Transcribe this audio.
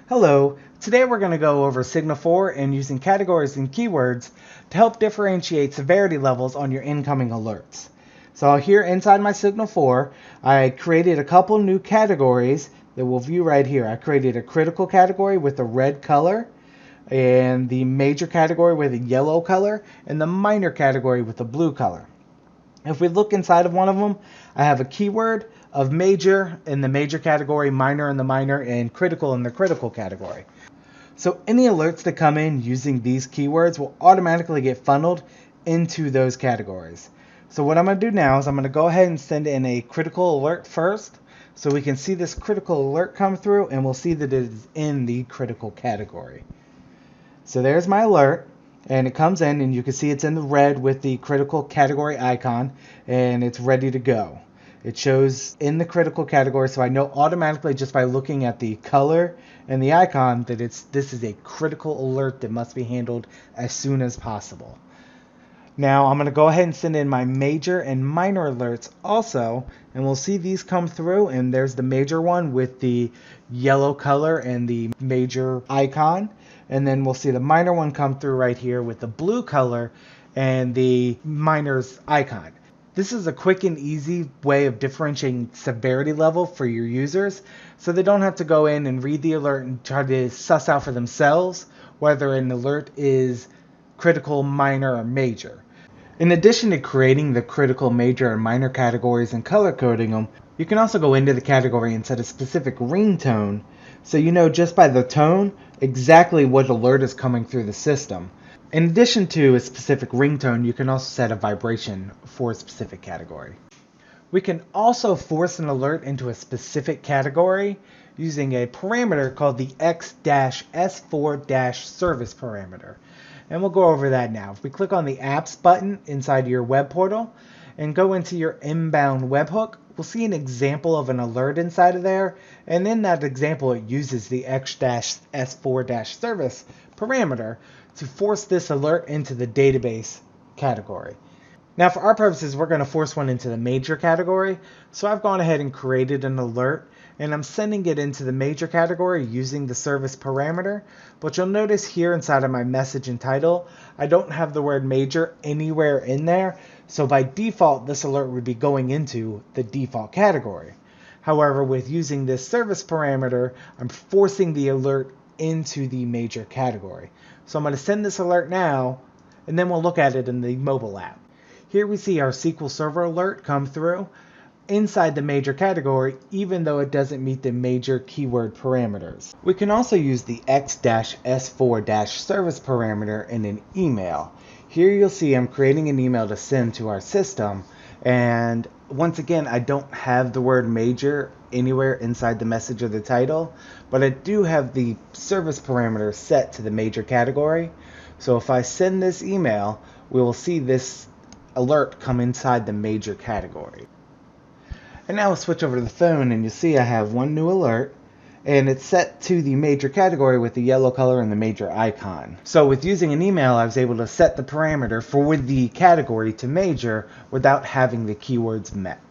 Hello, today we're going to go over SIGNL4 and using categories and keywords to help differentiate severity levels on your incoming alerts. So here inside my SIGNL4, I created a couple new categories that we'll view right here. I created a critical category with a red color, and the major category with a yellow color, and the minor category with a blue color. If we look inside of one of them, I have a keyword of major in the major category, minor in the minor, and critical in the critical category. So any alerts that come in using these keywords will automatically get funneled into those categories. So what I'm going to do now is I'm going to go ahead and send in a critical alert first, so we can see this critical alert come through, and we'll see that it is in the critical category. So there's my alert. And it comes in, and you can see it's in the red with the critical category icon, and it's ready to go. It shows in the critical category, so I know automatically just by looking at the color and the icon that this is a critical alert that must be handled as soon as possible. Now I'm going to go ahead and send in my major and minor alerts also, and we'll see these come through, and there's the major one with the yellow color and the major icon. And then we'll see the minor one come through right here with the blue color and the minor's icon. This is a quick and easy way of differentiating severity level for your users, so they don't have to go in and read the alert and try to suss out for themselves whether an alert is critical, minor, or major. In addition to creating the critical, major, and minor categories and color coding them, you can also go into the category and set a specific ringtone, so you know just by the tone exactly what alert is coming through the system. In addition to a specific ringtone, you can also set a vibration for a specific category. We can also force an alert into a specific category using a parameter called the X-S4-service parameter. And we'll go over that now. If we click on the apps button inside your web portal and go into your inbound webhook, we'll see an example of an alert inside of there, and in that example it uses the X-S4-service parameter to force this alert into the database category. Now for our purposes, we're going to force one into the major category, so I've gone ahead and created an alert, and I'm sending it into the major category using the service parameter. But you'll notice here inside of my message and title, I don't have the word major anywhere in there, so by default this alert would be going into the default category. However, with using this service parameter, I'm forcing the alert into the major category. So I'm going to send this alert now, and then we'll look at it in the mobile app. Here we see our SQL Server alert come through inside the major category, even though it doesn't meet the major keyword parameters. We can also use the X-S4-service parameter in an email. Here you'll see I'm creating an email to send to our system, and once again I don't have the word major anywhere inside the message or the title, but I do have the service parameter set to the major category. So if I send this email, we will see this alert come inside the major category. And now we'll switch over to the phone, and you'll see I have one new alert, and it's set to the major category with the yellow color and the major icon. So with using an email, I was able to set the parameter for the category to major without having the keywords met.